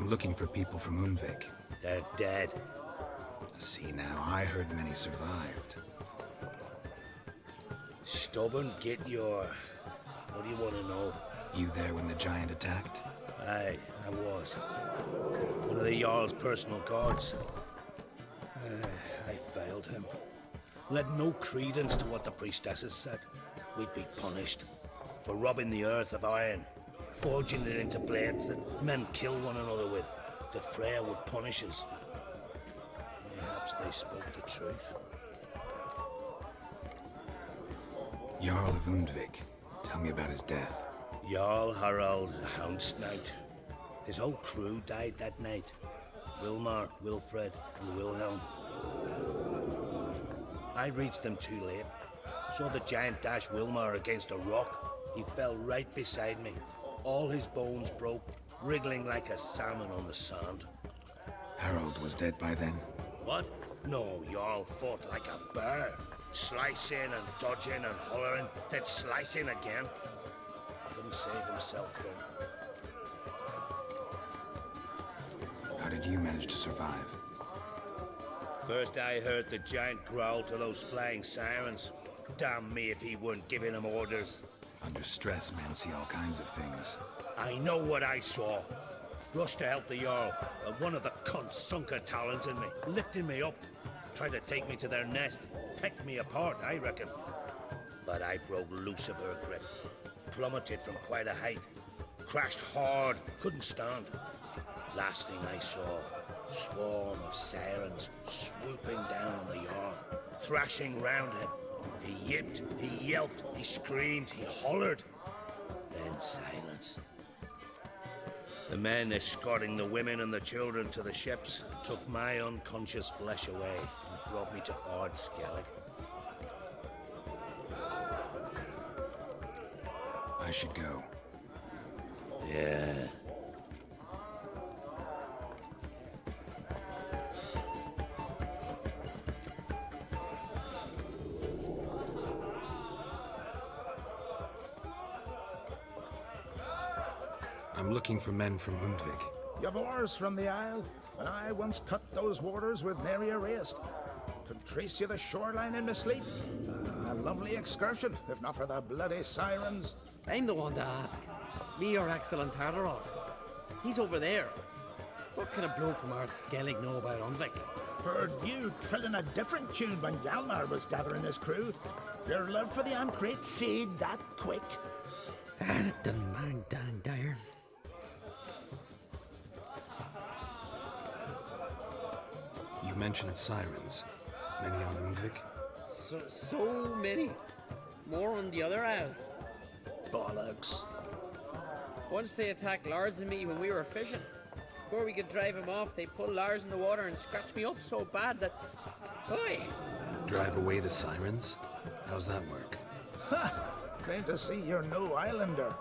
looking for people from Undvik. They're dead. See now, I heard many survived. Stubborn 𝘰𝘪𝘯𝘴. What do you want to know? You there when the giant attacked? Aye, I was. One of the Jarl's personal guards. I failed him. Led no credence to what the priestesses said. We'd be punished for robbing the earth of iron, forging it into blades that men kill one another with. The Freyr would punish us. Perhaps they spoke the truth. Jarl of Undvik. Tell me about his death. Jarl Harald Houndsnout. His whole crew died that night. Wilmar, Wilfred, and Wilhelm. I reached them too late. Saw the giant dash Wilmar against a rock. He fell right beside me. All his bones broke, wriggling like a salmon on the sand. Harold was dead by then? What? No, Jarl fought like a bear. Slicing and dodging and hollering, then slicing again. Couldn't save himself, though. How did you manage to survive? First I heard the giant growl to those flying sirens. Damn me if he weren't giving them orders. Under stress, men see all kinds of things. I know what I saw. Rushed to help the Jarl, and one of the cunts sunk her talons in me, lifting me up. Tried to take me to their nest. Pecked me apart, I reckon. But I broke loose of her grip. Plummeted from quite a height. Crashed hard, couldn't stand. Last thing I saw, swarm of sirens swooping down on the Jarl, thrashing round him. He yipped, he yelped, he screamed, he hollered. Then silence. The men escorting the women and the children to the ships took my unconscious flesh away and brought me to 𝘰𝘪𝘮𝘴. I should go. Yeah. I'm looking for men from Undvik. You've oars from the isle, and I once cut those waters with nary a rest. Could trace you the shoreline in my sleep. A lovely excursion, if not for the bloody sirens. I'm the one to ask. Me or 𝘒𝘪𝘯𝘴. He's over there. What can a bloke from 𝘰𝘪𝘮𝘴 know about Undvik? Heard you trilling a different tune when Hjalmar was gathering his crew. Your love for the Ancrate fade that quick. That doesn't mind Dan Dyer. You mentioned sirens. Many on Undvik? So many. More on the other house. Bollocks. Once they attacked Lars and me when we were fishing. Before we could drive him off, they pulled Lars in the water and scratched me up so bad that... Oi! Drive away the sirens? How's that work? Ha! Plain to see you're no islander.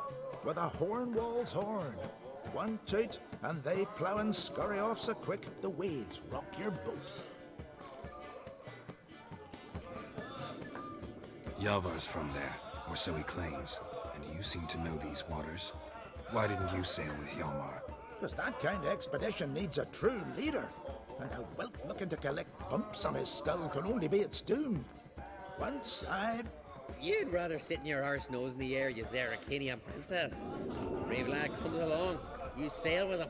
With a horn wall's horn. One toot, and they plough and scurry off so quick the waves rock your boat. Hjalmar's from there, or so he claims, and you seem to know these waters. Why didn't you sail with Hjalmar? Because that kind of expedition needs a true leader, and a whelp looking to collect bumps on his skull can only be its doom. Once You'd rather sit in your arse nose in the air, you 𝘒𝘪𝘯𝘴 princess. Brave lad comes along. You sail with him.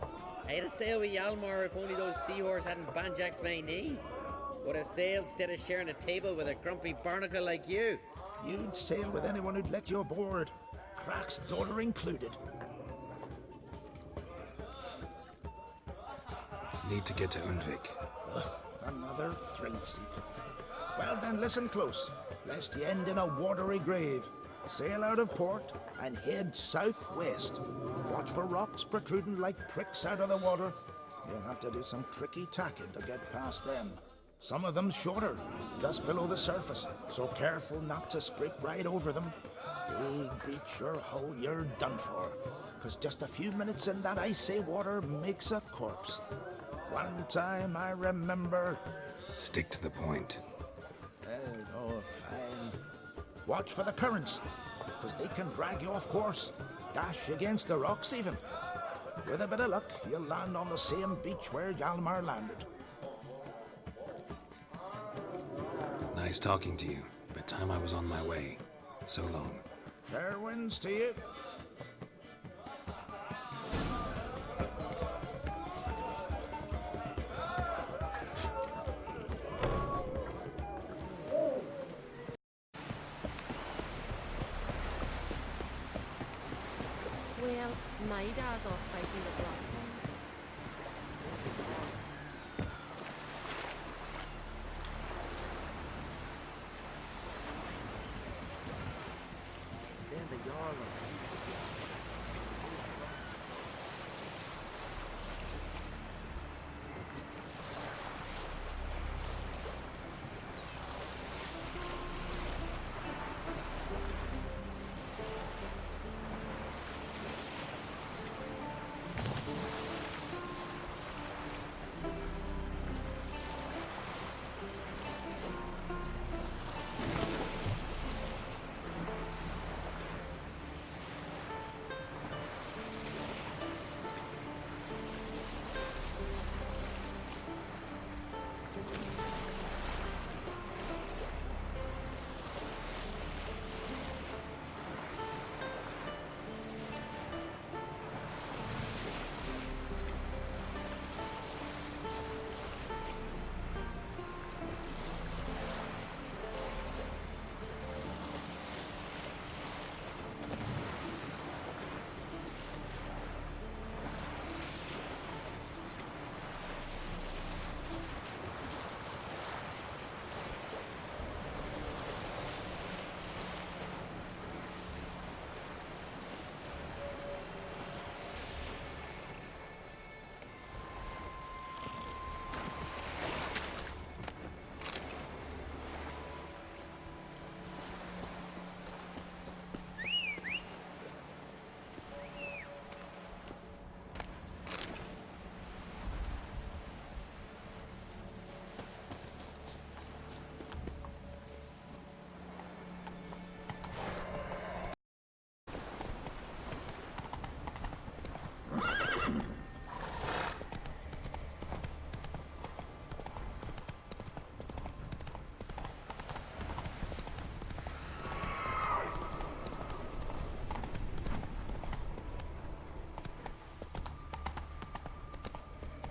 I'd have sailed with Hjalmar if only those seahorses hadn't banjaxed my knee. Would have sailed instead of sharing a table with a grumpy barnacle like you. You'd sail with anyone who'd let you aboard. Crach's daughter included. Need to get to Undvik. Another thrill seeker. Well then, listen close, lest you end in a watery grave. Sail out of port and head southwest. Watch for rocks protruding like pricks out of the water. You'll have to do some tricky tacking to get past them. Some of them shorter, just below the surface, so careful not to scrape right over them. They breach your hull, you're done for, 'cause just a few minutes in that icy water makes a corpse. One time I remember... Stick to the point. Oh, fine. Watch for the currents, 'cause they can drag you off course, dash against the rocks even. With a bit of luck, you'll land on the same beach where 𝘰𝘯𝘪𝘯𝘴 landed. Nice talking to you, but time I was on my way. So long. Fair winds to you. Well, my dad's off fighting the black ones. Then the Jarl of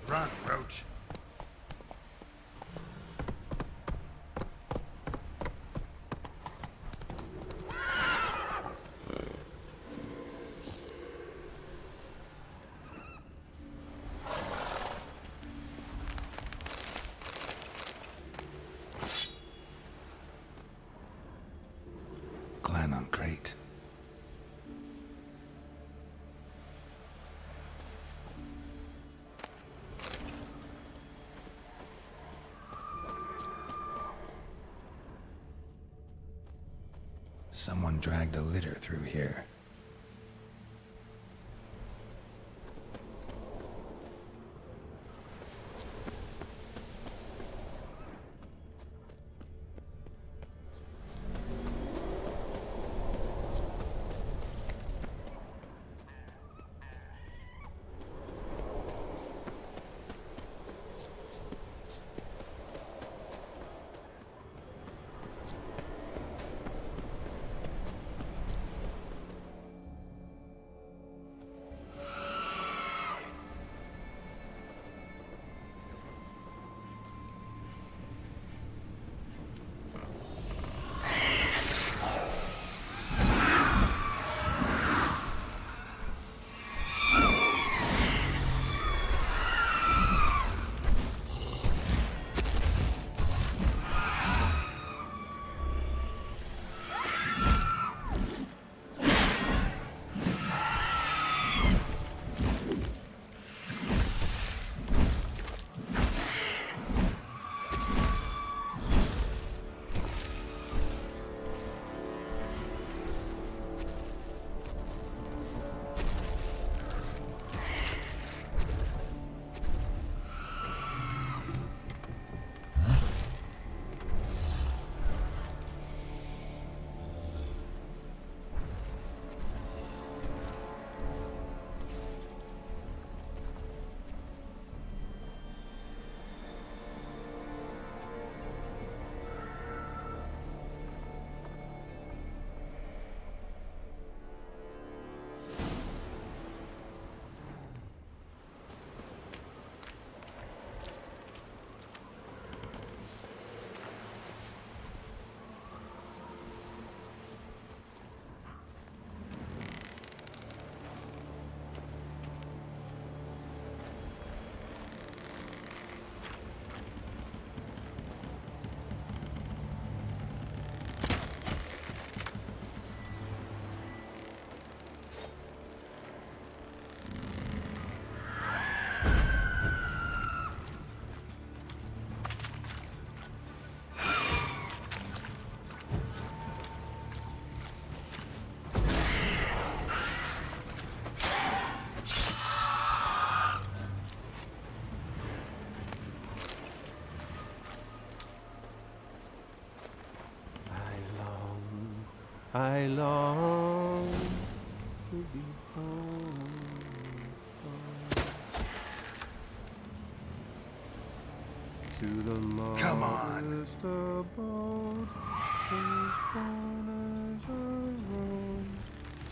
Run, Roach. Clan on crate. Someone dragged a litter through here. I long to be home. To the Come on. modest abode, whose corners I roam.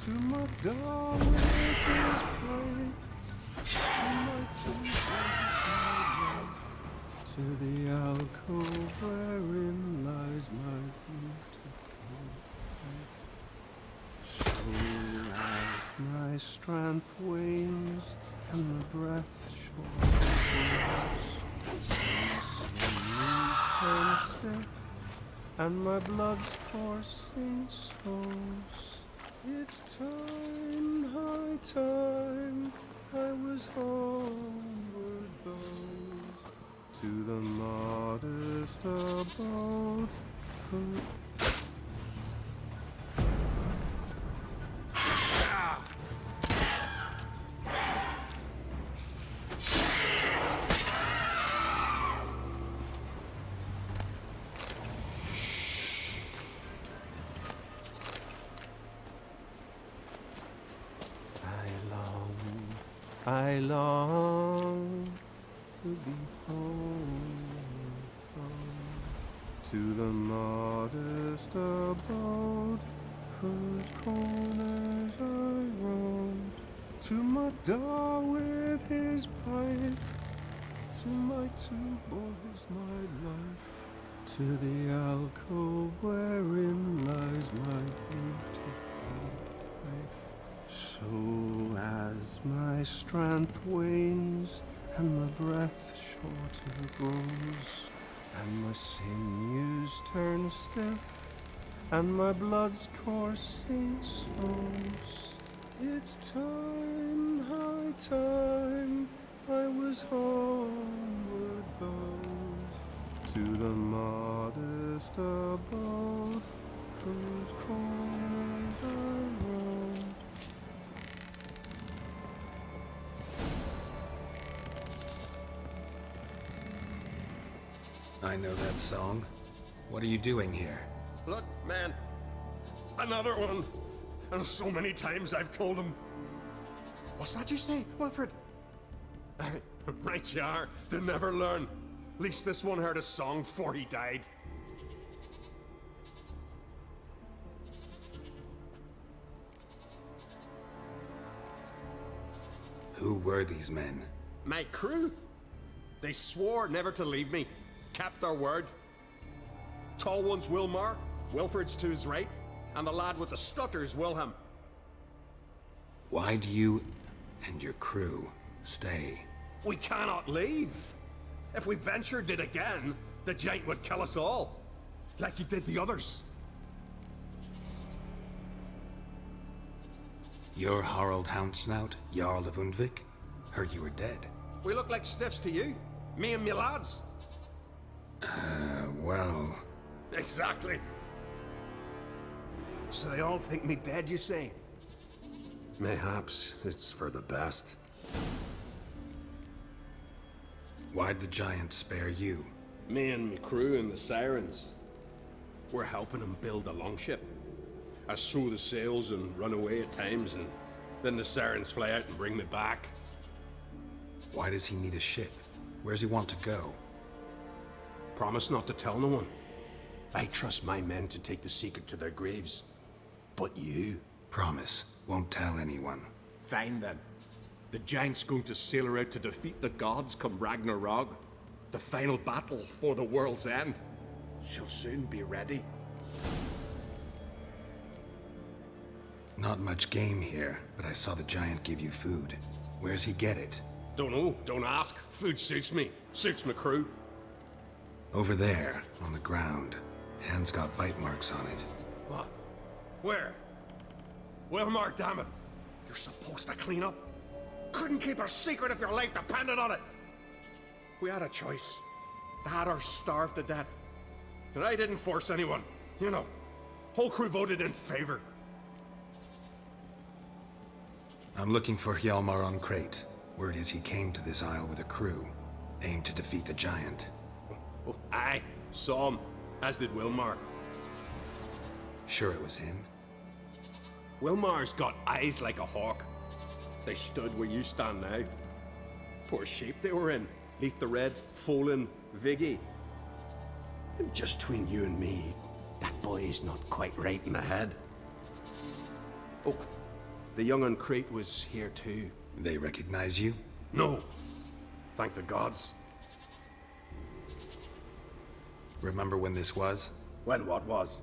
To my dark is bright, to my tomb, to the alcove wherein lies my beautiful wife. So as my strength wanes and the breath shortens, turn stiff, and my blood's coursing slows. It's time, high time, I was homeward bound to the modest abode. I long to be home, to the modest abode, whose corners I roamed, to my door with his pipe, to my two boys, my life, to the alcove wherein lies my beautiful wife. So as my strength wanes and my breath shorter grows, and my sinews turn stiff, and my blood's coursing slows, it's time, high time, I was homeward bound to the modest abode, whose corners I roamed. I know that song. What are you doing here? Look, man. Another one. And so many times I've told him. What's that you say, Wilfred? Right you are. They never learn. At least this one heard a song before he died. Who were these men? My crew. They swore never to leave me. Kept their word. Tall one's 𝘊𝘬𝘁, Wilfred's to his right, and the lad with the stutter's Wilhelm. Why do you and your crew stay? We cannot leave. If we ventured it again, the giant would kill us all, like he did the others. You're Harald Houndsnout, Jarl of Undvik? Heard you were dead. We look like stiffs to you, me and me lads. Well... Exactly. So they all think me dead, you say? Mayhaps it's for the best. Why'd the giant spare you? Me and me crew and the sirens. We're helping him build a longship. I sew the sails and run away at times, and then the sirens fly out and bring me back. Why does he need a ship? Where's he want to go? Promise not to tell no one. I trust my men to take the secret to their graves. But you? Promise, won't tell anyone. Fine then. The giant's going to sail her out to defeat the gods come Ragnarok. The final battle for the world's end. She'll soon be ready. Not much game here, but I saw the giant give you food. Where's he get it? Don't know, don't ask. Food suits me. Suits my crew. Over there, on the ground. Hand's got bite marks on it. What? Where? 𝘊𝘬𝘁, damn it! You're supposed to clean up. Couldn't keep a secret if your life depended on it. We had a choice. The had starved to death. And I didn't force anyone. You know, whole crew voted in favor. I'm looking for Hjalmar on Crate. Word is he came to this isle with a crew. Aimed to defeat the giant. Oh, aye, saw him. As did 𝘊𝘬𝘁. Sure it was him? 𝘊𝘬𝘢's got eyes like a hawk. They stood where you stand now. Poor shape they were in, neath the red 𝘊𝘬𝘵𝘏𝘐. And just between you and me, that boy's not quite right in the head. Oh, the young un Crete was here too. They recognize you? No. Thank the gods. Remember when this was? When what was?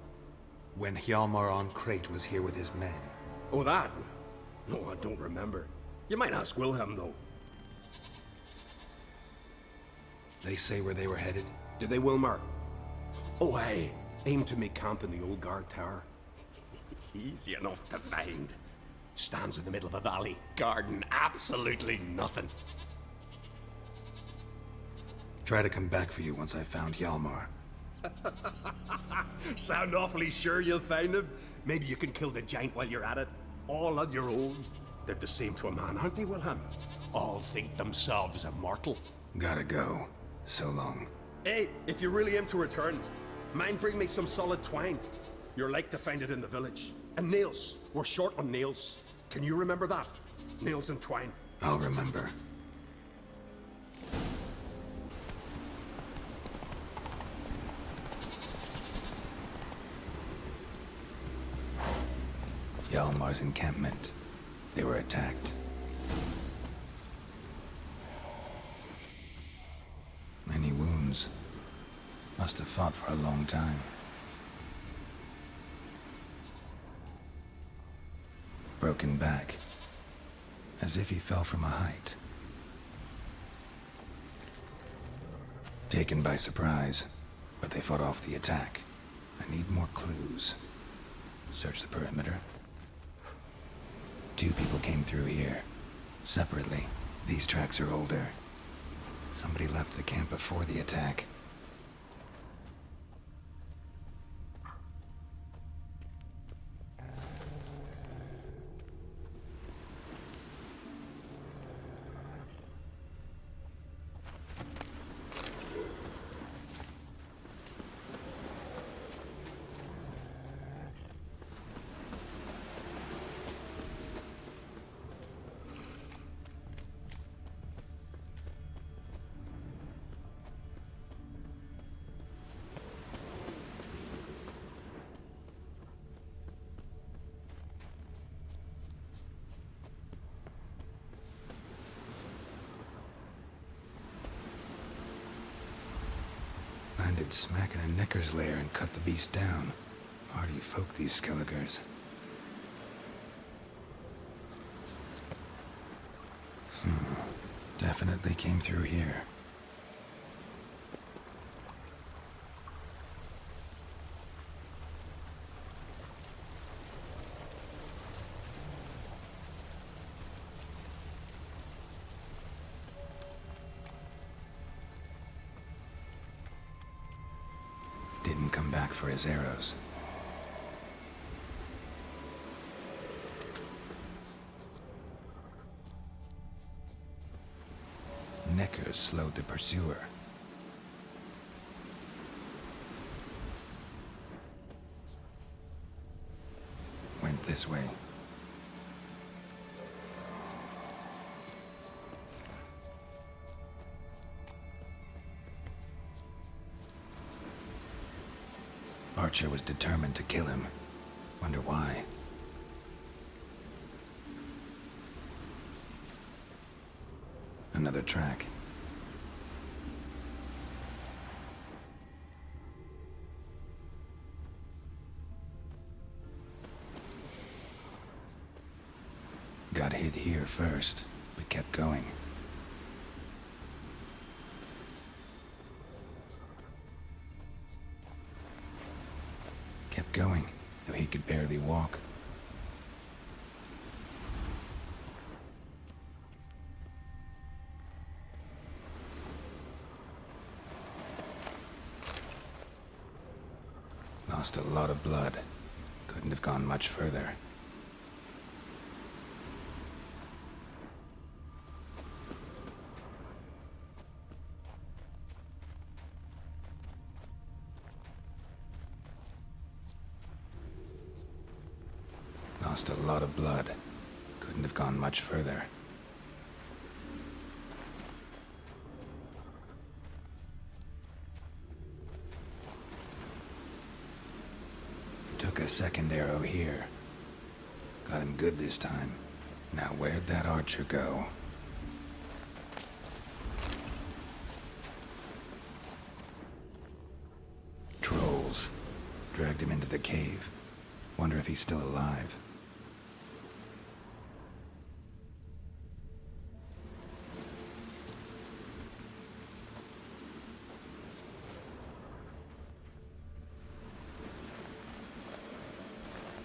When Hjalmar on Crete was here with his men. Oh, that? No, I don't remember. You might ask Wilhelm, though. They say where they were headed? Did they, 𝘊𝘬𝘢? Oh, aye. Aim to make camp in the old guard tower. Easy enough to find. Stands in the middle of a valley, garden, absolutely nothing. Try to come back for you once I found Hjalmar. Sound awfully sure you'll find him? Maybe you can kill the giant while you're at it. All on your own. They're the same to a man, aren't they, Wilhelm? All think themselves immortal. Gotta go. So long. Hey, if you really aim to return, mind bring me some solid twine. You're like to find it in the village. And nails. We're short on nails. Can you remember that? Nails and twine. I'll remember. Hjalmar's encampment. They were attacked. Many wounds. Must have fought for a long time. Broken back. As if he fell from a height. Taken by surprise, but they fought off the attack. I need more clues. Search the perimeter. 2 people came through here. Separately. These tracks are older. Somebody left the camp before the attack. Landed smack in a necker's lair and cut the beast down. Hardy folk, these 𝘒𝘪𝘯𝘴. Definitely came through here. Didn't come back for his arrows. Neckers slowed the pursuer. Went this way. Archer was determined to kill him. Wonder why. Another track. Got hit here first, but kept going. Kept going, though he could barely walk. Lost a lot of blood. Couldn't have gone much further. Lost a lot of blood. Couldn't have gone much further. Took a second arrow here. Got him good this time. Now where'd that archer go? Trolls. Dragged him into the cave. Wonder if he's still alive.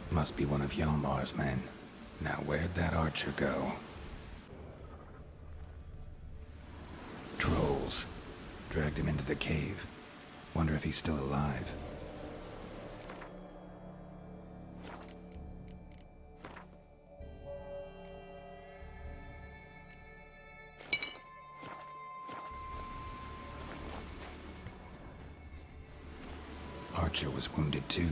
Must be one of Hjalmar's men. Now where'd that archer go? Trolls. Dragged him into the cave. Wonder if he's still alive. Archer was wounded too.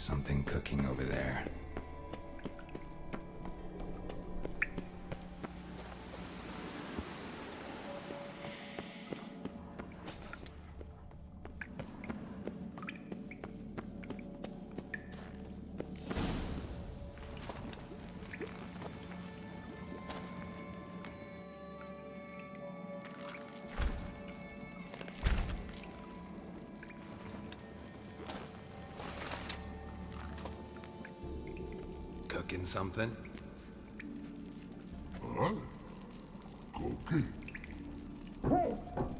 Something cooking over there. Cooking something? Huh? Cooking? Hey,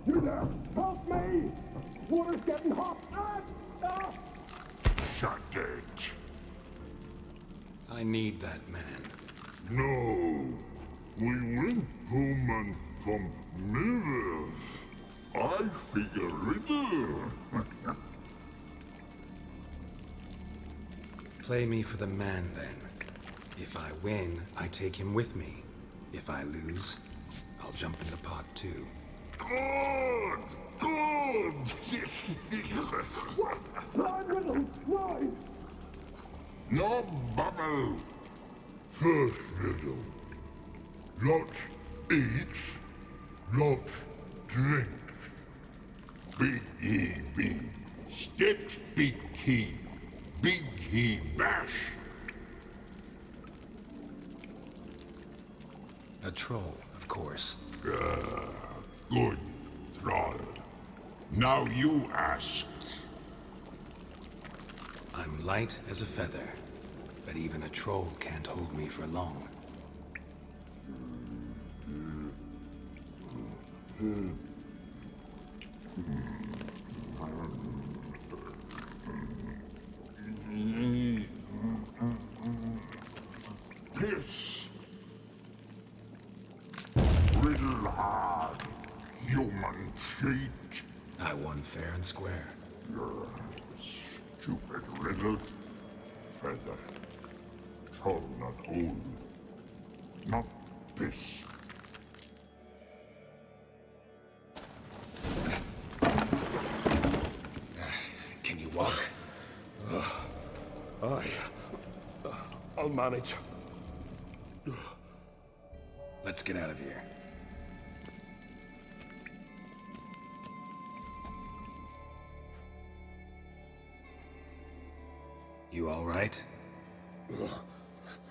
you there! Help me! Water's getting hot! Shut it. I need that man. No. We went home and from mirrors. I figure riddle. Play me for the man, then. If I win, I take him with me. If I lose, I'll jump in the pot, too. Good! Good! Why, Riddles? Why? No bubble! First riddle. Lots eats, lots drinks. Big E.B. Steps big key. Big he bash. troll, of course. Good, Thrall. Now you ask. I'm light as a feather, but even a troll can't hold me for long. Piss. Riddle hard, human cheat. I won fair and square. Stupid riddle. Feather. Troll not hold. Not piss. Can you walk? I'll manage. Let's get out of here. You all right?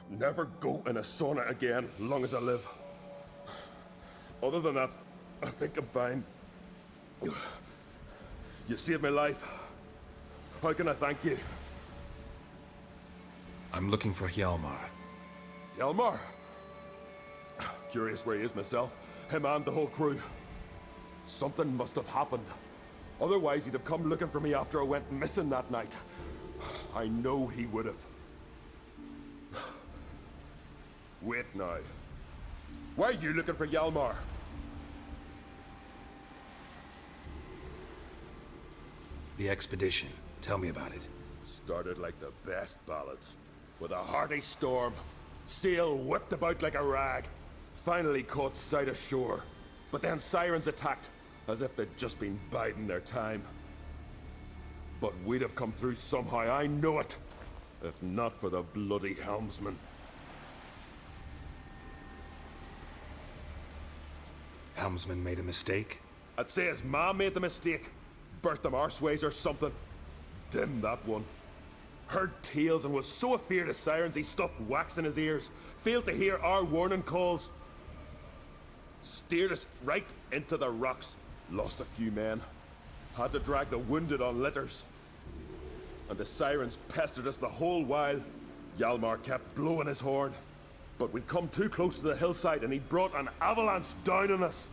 Never go in a sauna again, long as I live. Other than that, I think I'm fine. You saved my life. How can I thank you? I'm looking for 𝘰𝘓𝘪. 𝘰𝘓𝘪? Curious where he is myself. Him and the whole crew. Something must have happened. Otherwise, he'd have come looking for me after I went missing that night. I know he would have. Wait now. Why are you looking for 𝘰𝘓𝘪? The expedition. Tell me about it. Started like the best ballads. With a hearty storm. Sail whipped about like a rag. Finally caught sight of shore. But then sirens attacked, as if they'd just been biding their time. But we'd have come through somehow, I know it. If not for the bloody helmsman. Helmsman made a mistake? I'd say his ma made the mistake. Birthed him arseways or something. Dim that one. Heard tales and was so afeard of sirens he stuffed wax in his ears. Failed to hear our warning calls. Steered us right into the rocks. Lost a few men. Had to drag the wounded on litters. And the sirens pestered us the whole while. 𝘰𝘓𝘪 kept blowing his horn. But we'd come too close to the hillside and he brought an avalanche down on us.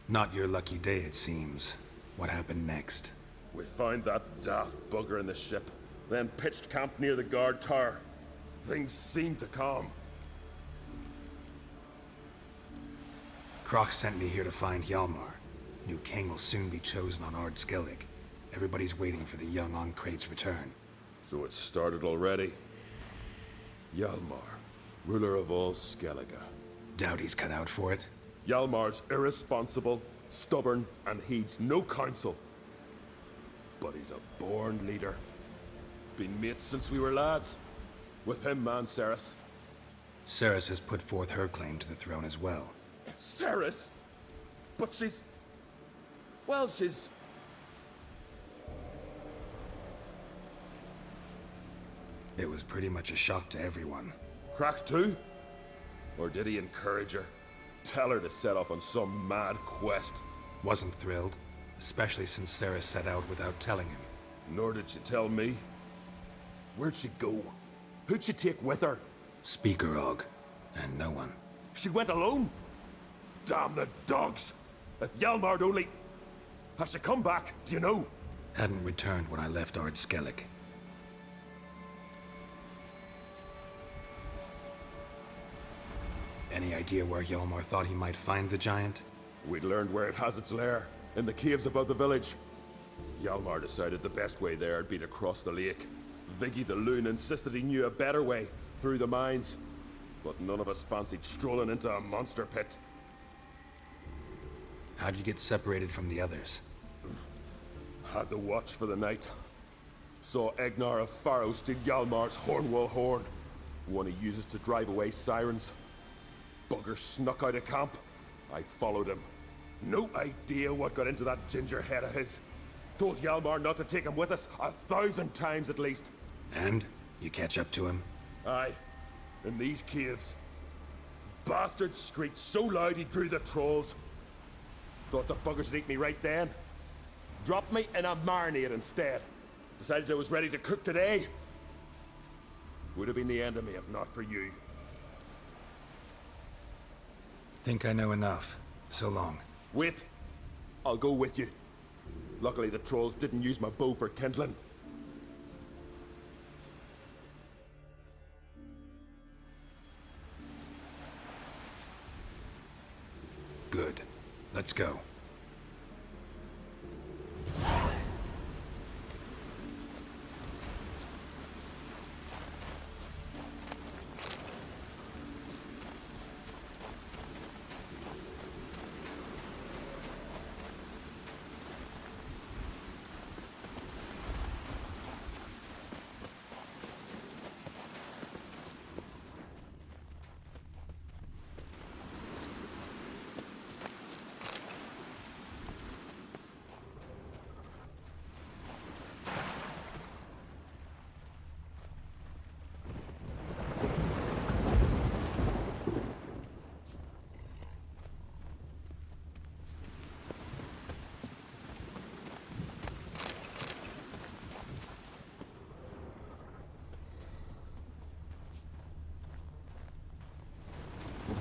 Not your lucky day, it seems. What happened next? We found that daft bugger in the ship, then pitched camp near the guard tower. Things seemed to calm. Croc sent me here to find 𝘰𝘓𝘪. New king will soon be chosen on 𝘰𝘬𝘵. Everybody's waiting for the young Ancrate's return. So it started already. 𝘰𝘓𝘪, ruler of all Skellige. Doubt he's cut out for it. 𝘰𝘓𝘪's irresponsible, stubborn, and heeds no counsel. But he's a born leader. Been mates since we were lads. With him and Cerys. Cerys has put forth her claim to the throne as well. Cerys? But she's... well, she's... It was pretty much a shock to everyone. Crack too? Or did he encourage her? Tell her to set off on some mad quest? Wasn't thrilled, especially since Cerys set out without telling him. Nor did she tell me. Where'd she go? Who'd she take with her? Speaker Og, and no one. She went alone? Damn the dogs! If 𝘰𝘓𝘪'd only... Has she come back? Do you know? Hadn't returned when I left 𝘰𝘬𝘵. Any idea where 𝘰𝘓𝘪 thought he might find the giant? We'd learned where it has its lair, in the caves above the village. 𝘰𝘓𝘪 decided the best way there would be to cross the lake. Viggy the loon insisted he knew a better way, through the mines. But none of us fancied strolling into a monster pit. How'd you get separated from the others? Had to watch for the night. Saw Egnar of Pharaoh steal 𝘰𝘓𝘪's Hornwall horn, one he uses to drive away sirens. Bugger snuck out of camp. I followed him. No idea what got into that ginger head of his. Told 𝘰𝘓𝘪 not to take him with us 1,000 times at least. And? You catch up to him? Aye. In these caves. bastard screeched so loud he drew the trolls. Thought the buggers would eat me right then. Dropped me in a marinade instead. Decided I was ready to cook today. Would have been the end of me if not for you. Think I know enough. So long. Wait. I'll go with you. Luckily the trolls didn't use my bow for kindling. Good. Let's go.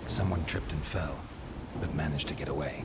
Someone tripped and fell, but managed to get away.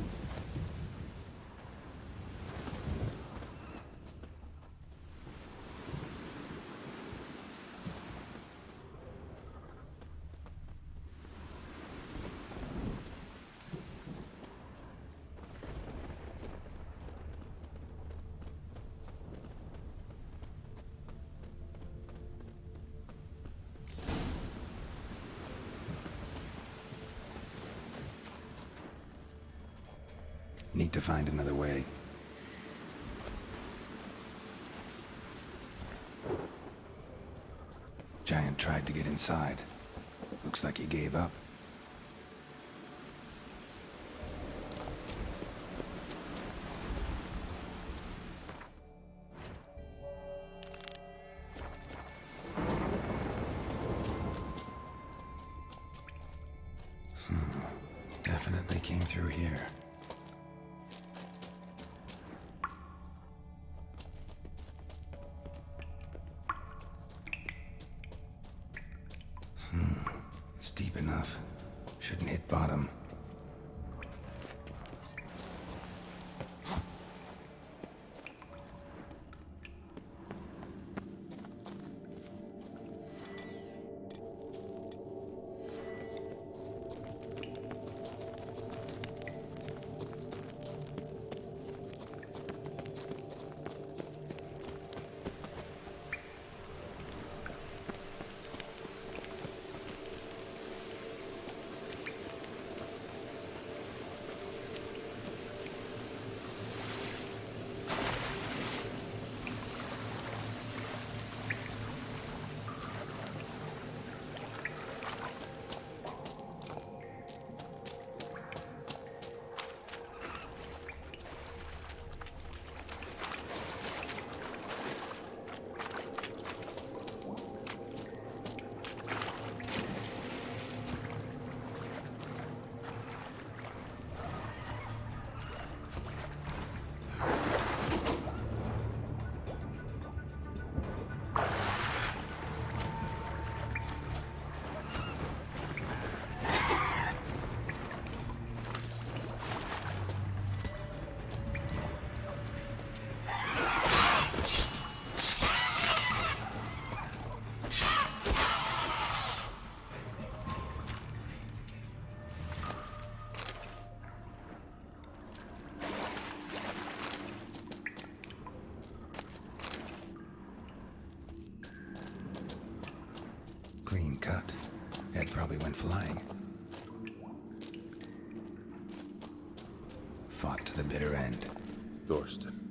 Need to find another way. Giant tried to get inside. Looks like he gave up. Definitely came through here. It's deep enough. Shouldn't hit bottom. Clean cut. Ed probably went flying. Fought to the bitter end. Thorsten.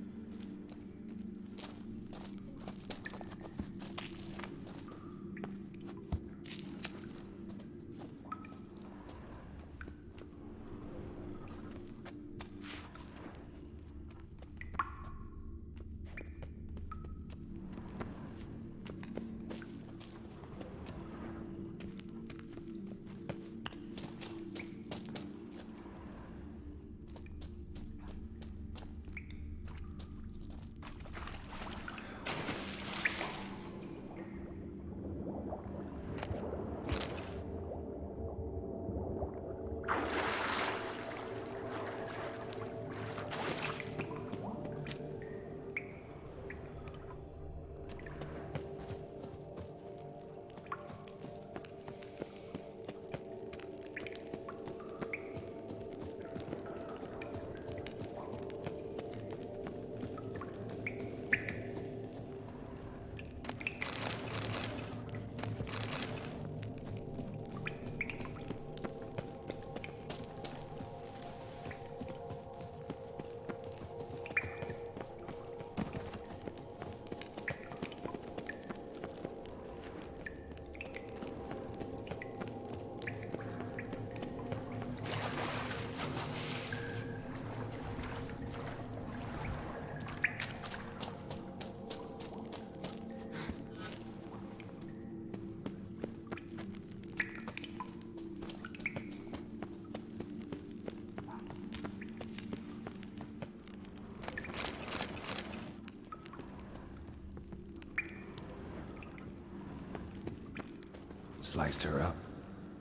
Sliced her up.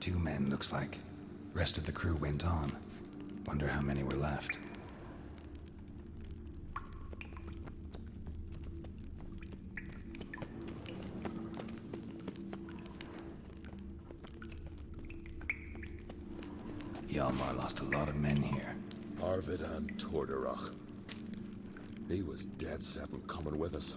2 men, looks like. Rest of the crew went on. Wonder how many were left. Hjalmar lost a lot of men here. Arvid and 𝘠𝘠𝘠. He was dead set on coming with us.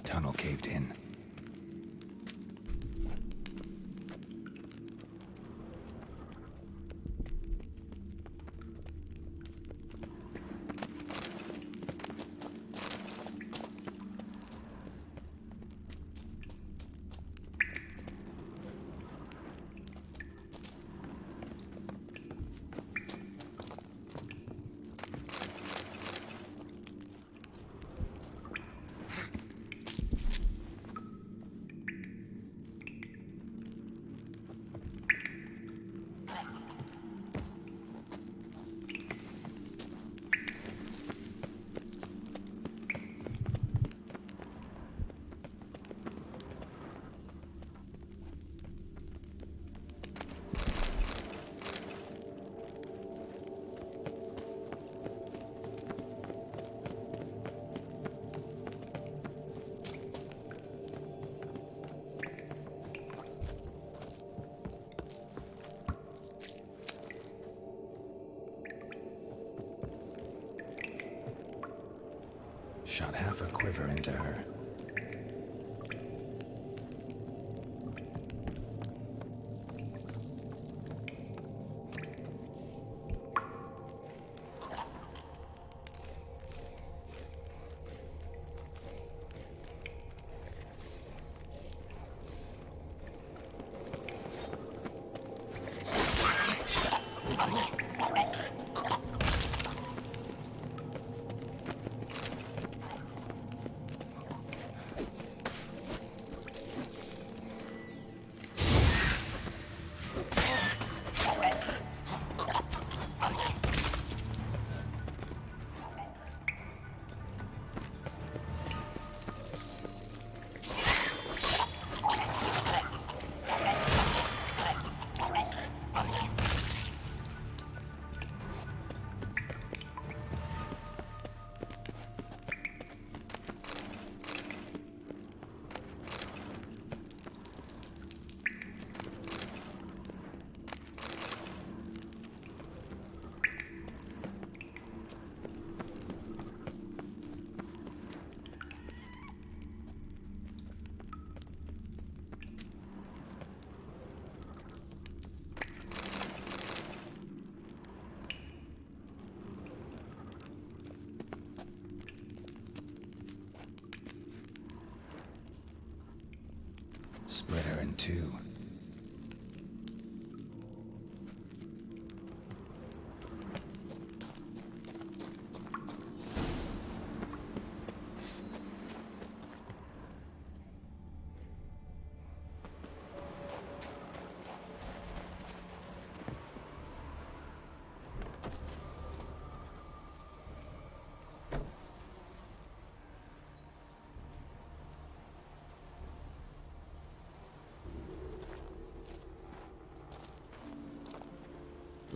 Tunnel caved in. Shot half a quiver into her. Split her in two.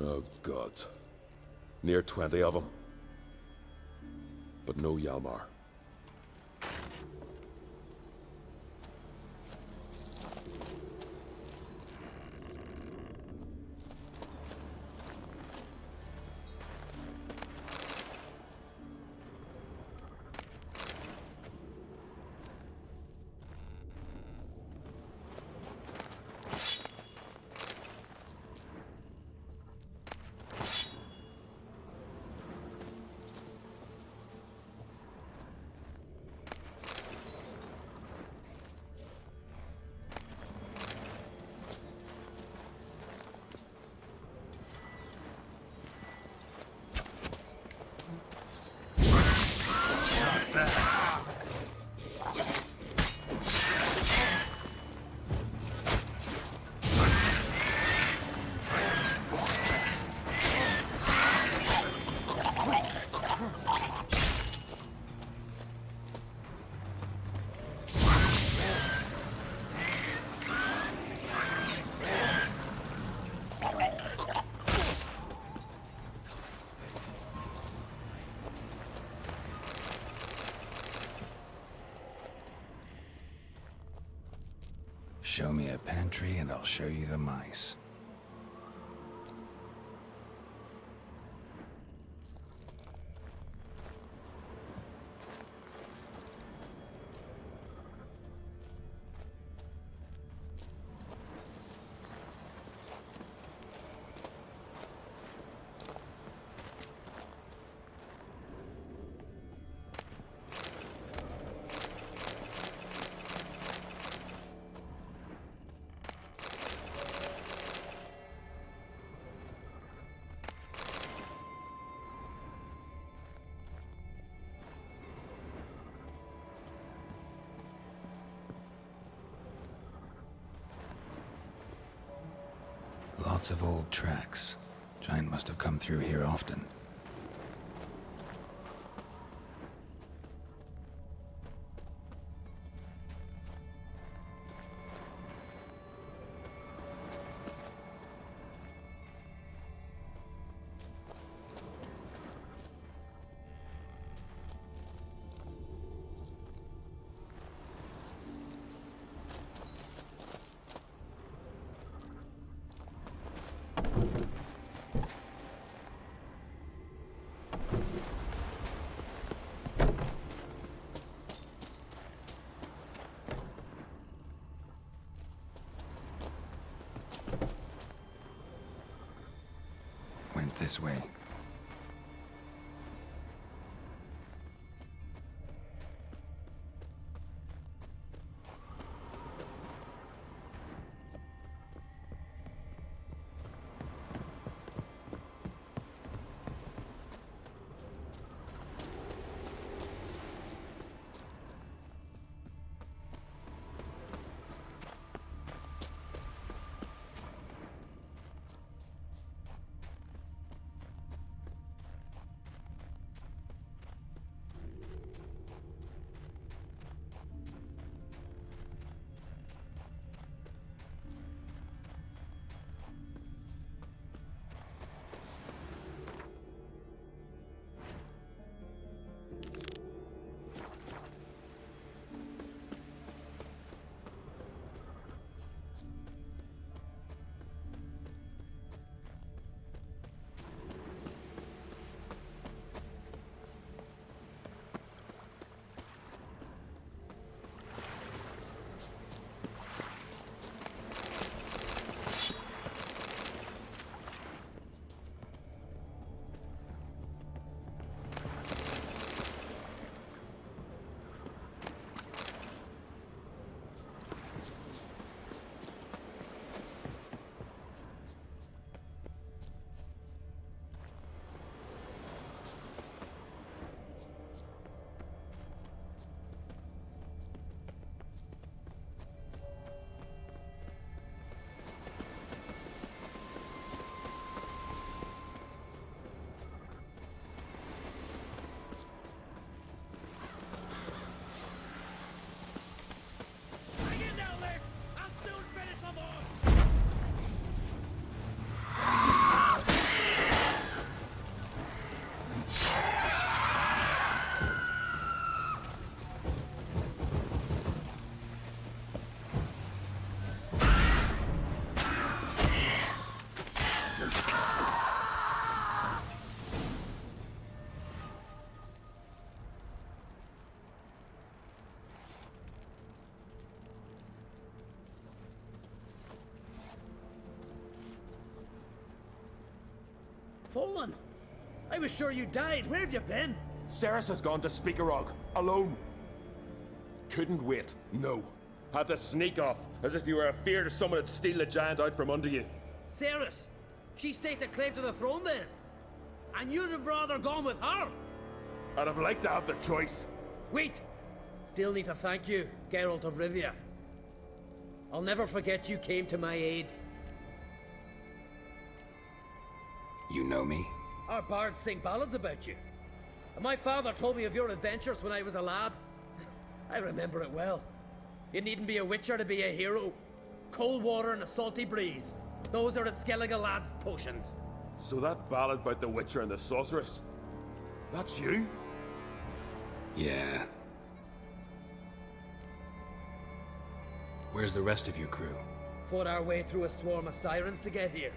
Oh, gods. Near 20 of them. But no 𝘰𝘓𝘁𝘓. Show me a pantry and I'll show you the mice. Lots of old tracks. Giant must have come through here often. Went this way. Fallen? I was sure you died. Where have you been? Cerys has gone to 𝘒𝘪𝘯𝘶, alone. Couldn't wait, no. Had to sneak off, as if you were afeard someone would steal the giant out from under you. Cerys? She staked a claim to the throne then? And you'd have rather gone with her? I'd have liked to have the choice. Wait! Still need to thank you, Geralt of Rivia. I'll never forget you came to my aid. You know me? Our bards sing ballads about you. And my father told me of your adventures when I was a lad. I remember it well. You needn't be a witcher to be a hero. Cold water and a salty breeze. Those are a Skellige lad's potions. So that ballad about the Witcher and the Sorceress, that's you? Yeah. Where's the rest of your crew? Fought our way through a swarm of sirens to get here.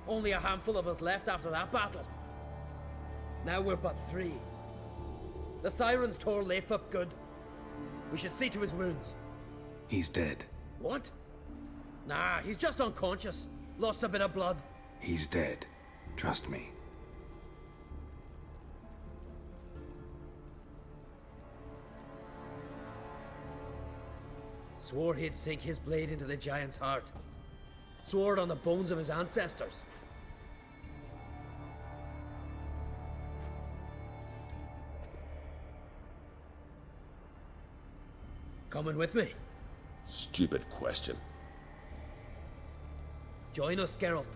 Only a handful of us left after that battle. Now we're but 3. The sirens tore Leif up good. We should see to his wounds. He's dead. What? Nah, he's just unconscious. Lost a bit of blood. He's dead. Trust me. Swore he'd sink his blade into the giant's heart. Swore it on the bones of his ancestors. Coming with me? Stupid question. Join us, Geralt.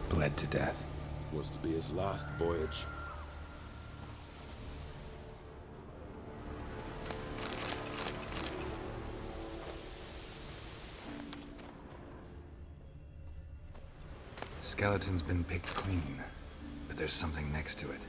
Bled to death. Was to be his last voyage. Skeleton's been picked clean, but there's something next to it.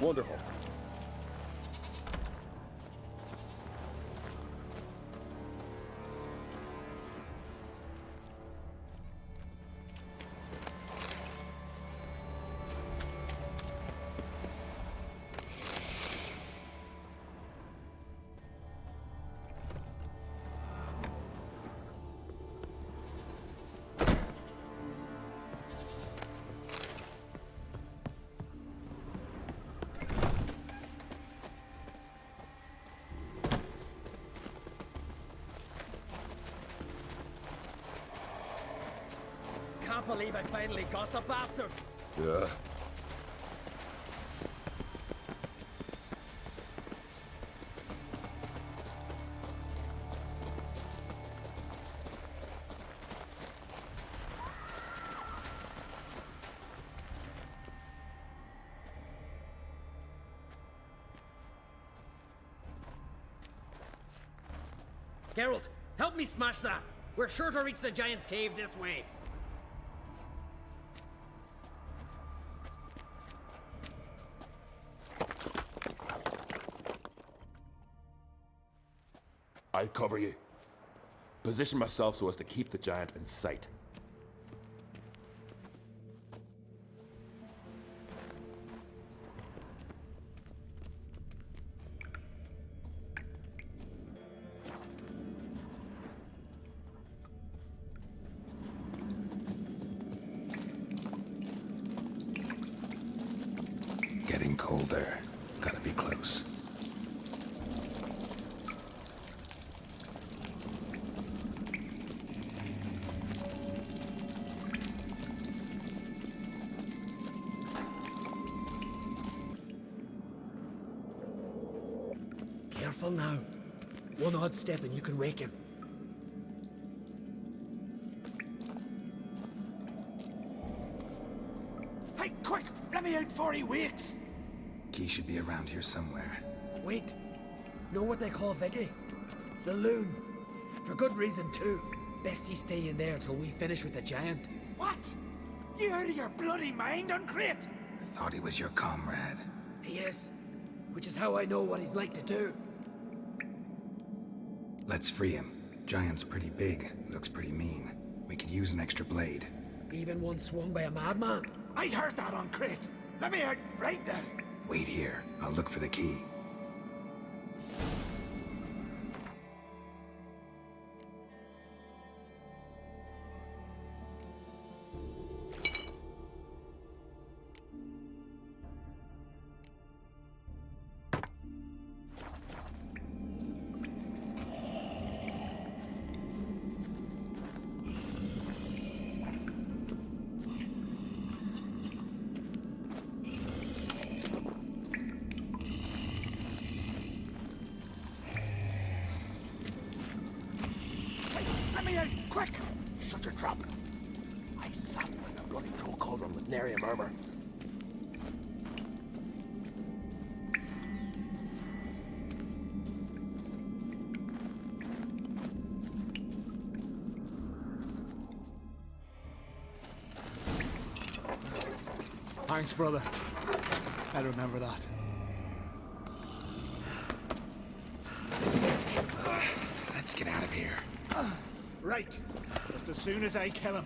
Wonderful. Can't believe I finally got the bastard. Yeah. Geralt, help me smash that. We're sure to reach the giant's cave this way. I'll cover you. Position myself so as to keep the giant in sight. Getting colder. Gotta be close. Careful now. One odd step and you can wake him. Hey, quick! Let me out before he wakes! Key should be around here somewhere. Wait. Know what they call Vicky? The loon. For good reason, too. Best he stay in there till we finish with the giant. What? You out of your bloody mind, Uncrate? I thought he was your comrade. He is. Which is how I know what he's like to do. Let's free him. Giant's pretty big, looks pretty mean. We could use an extra blade. Even one swung by a madman. I heard that, Uncrate. Let me out right now. Wait here. I'll look for the key. Quick! Shut your trap. I sat in a bloody troll cauldron with nary a murmur. Thanks, brother. I remember that. Let's get out of here. Right. Just as soon as I kill him.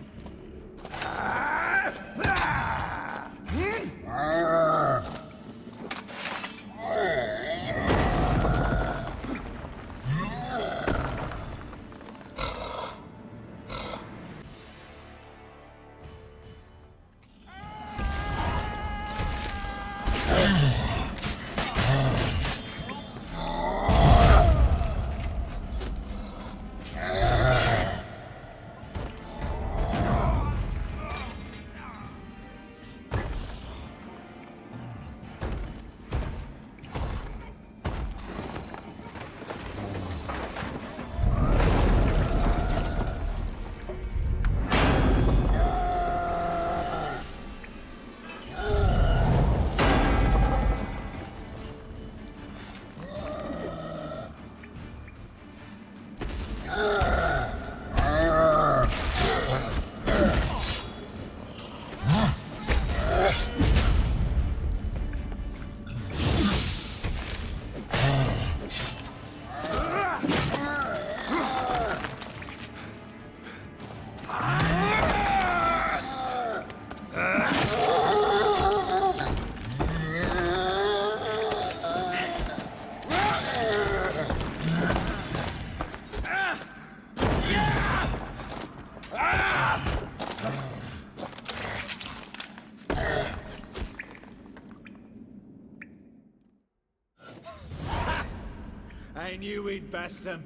I knew we'd best him.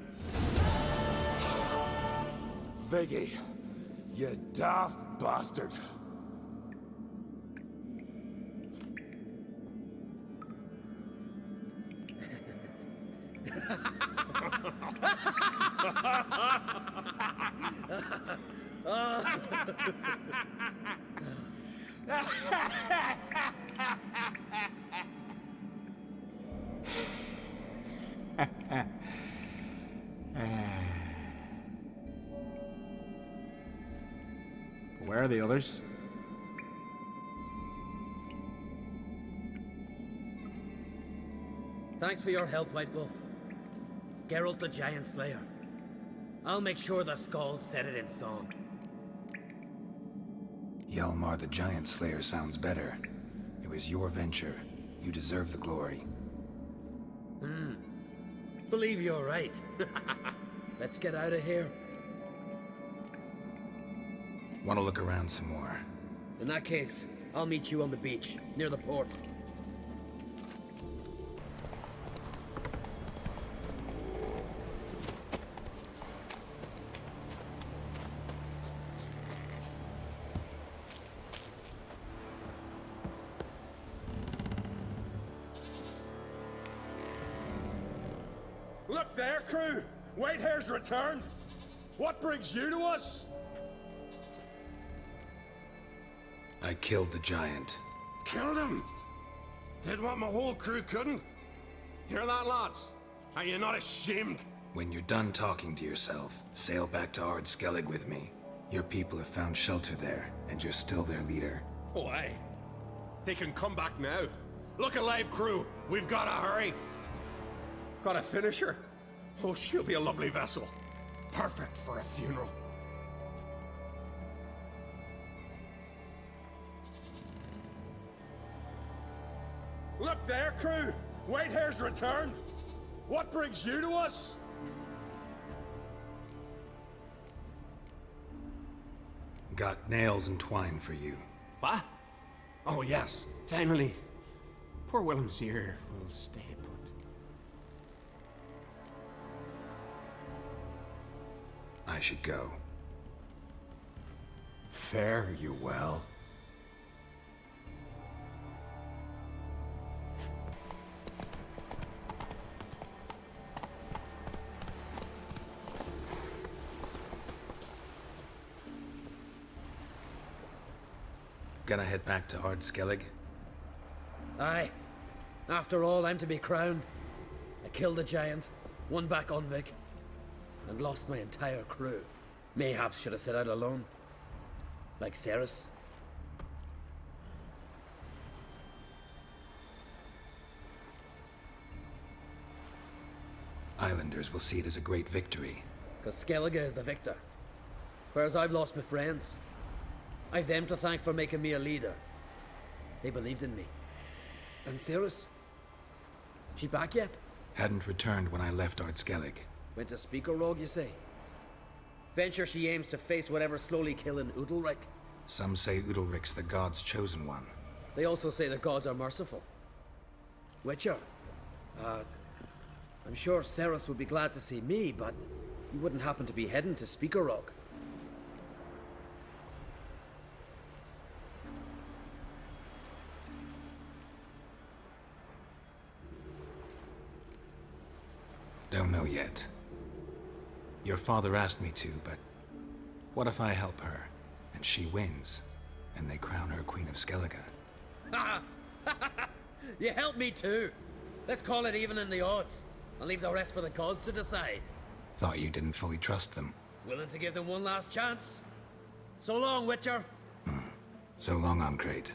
Viggy, you daft bastard. Where are the others? Thanks for your help, White Wolf. Geralt the Giant Slayer. I'll make sure the Skald said it in song. 𝘊𝘆𝘆 the Giant Slayer sounds better. It was your venture. You deserve the glory. Believe you're right. Let's get out of here. Want to look around some more? In that case, I'll meet you on the beach, near the port. Look, Look there, crew! Whitehair's returned! What brings you to us? I killed the giant. Killed him? Did what my whole crew couldn't? Hear that, lads? Are you not ashamed? When you're done talking to yourself, sail back to 𝘰𝘬𝘵 with me. Your people have found shelter there, and you're still their leader. Oh, aye. They can come back now. Look alive, crew. We've got to hurry. Got a finisher? Oh, she'll be a lovely vessel. Perfect for a funeral. Look there, crew! Whitehair's returned! What brings you to us? Got nails and twine for you. What? Oh, yes. Finally. Poor Willem's ear will stay put. I should go. Fare you well. Gonna head back to 𝘰𝘬𝘵? Aye. After all, I'm to be crowned. I killed the giant, won back Undvik, and lost my entire crew. Mayhaps should have set out alone. Like 𝘂𝘂𝑪. Islanders will see it as a great victory. Because 𝘒𝘪𝘯 is the victor. Whereas I've lost my friends. I've them to thank for making me a leader. They believed in me. And 𝘂𝘂𝑪? She back yet? Hadn't returned when I left 𝘰𝘬𝘵. Went to 𝘒𝘪𝘯𝘏, you say? Venture she aims to face whatever's slowly killing 𝘊𝘬𝘃. Some say 𝘊𝘬𝘃's the god's chosen one. They also say the gods are merciful. Witcher, I'm sure 𝘂𝘂𝑪 would be glad to see me, but you wouldn't happen to be heading to 𝘒𝘪𝘯𝘃. Don't know yet. Your father asked me to, but what if I help her, and she wins, and they crown her Queen of 𝘒𝘪𝘃? You help me too. Let's call it even in the odds. I'll leave the rest for the gods to decide. Thought you didn't fully trust them. Willing to give them one last chance? So long, Witcher. So long, 𝘰𝘬𝘵.